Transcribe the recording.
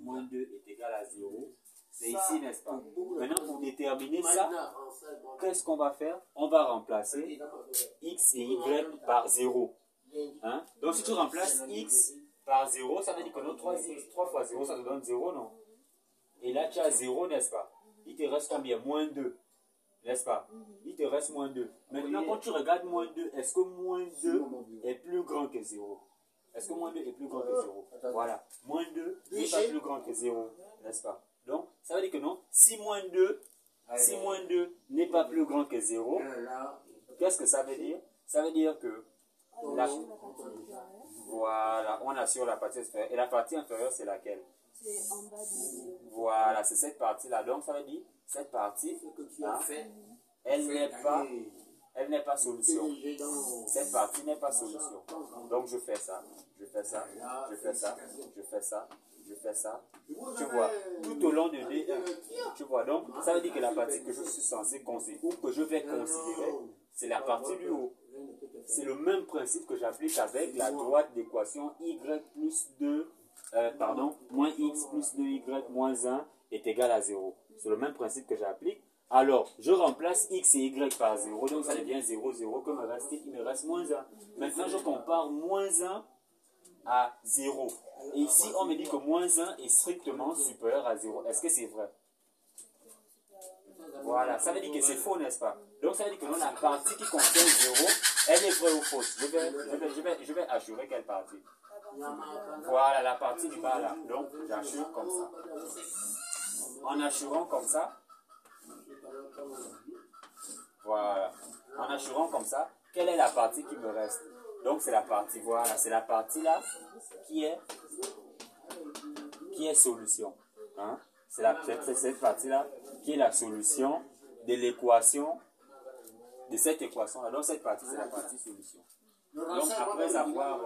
moins 2 est égal à 0. C'est ici, n'est-ce pas? Maintenant, pour déterminer ça, qu'est-ce qu'on va faire? On va remplacer x et y par 0. Hein? Donc, si tu remplaces x par 0, ça veut dire que non, 3 fois 0, ça te donne 0, non? Et là, tu as 0, n'est-ce pas? Il te reste combien? Moins 2. N'est-ce pas? Il te reste moins 2. Maintenant, quand tu regardes moins 2, est-ce que moins 2 est plus grand que 0? Est-ce que moins 2 est plus grand que 0? Voilà. Moins 2 n'est pas plus grand que 0. N'est-ce pas? Donc, ça veut dire que non. Si moins 2 n'est pas plus grand que 0, qu'est-ce que ça veut dire? Ça veut dire que voilà, on assure la partie inférieure. Et la partie inférieure, c'est laquelle? C'est en bas de 0. Voilà, c'est cette partie-là. Donc, ça veut dire, cette partie, hein, elle n'est pas solution. Cette partie n'est pas solution. Donc, je fais ça, je fais ça, je fais ça, je fais ça, je fais ça. Tu vois, tout au long de D1. Tu vois, donc, ça veut dire que la partie que je suis censé considérer, ou que je vais considérer, c'est la partie du haut. C'est le même principe que j'applique avec la droite d'équation y plus 2, moins x plus 2y moins 1 est égal à 0. C'est le même principe que j'applique. Alors, je remplace x et y par 0, donc ça devient 0, 0, il me reste moins 1. Maintenant, je compare moins 1 à 0. Et ici, on me dit que moins 1 est strictement supérieur à 0. Est-ce que c'est vrai? Voilà, ça veut dire que c'est faux, n'est-ce pas? Donc, ça veut dire que la partie qui contient 0, elle est vraie ou fausse. Je vais assurer quelle partie. Voilà, la partie du bas là. Donc, j'assure comme ça. En assurant comme ça, voilà. En assurant comme ça, quelle est la partie qui me reste? Donc, c'est la partie, voilà, c'est la partie là qui est solution. Hein? C'est cette partie-là qui est la solution de l'équation, de cette équation-là. Donc, cette partie, c'est la partie solution. Donc, après avoir...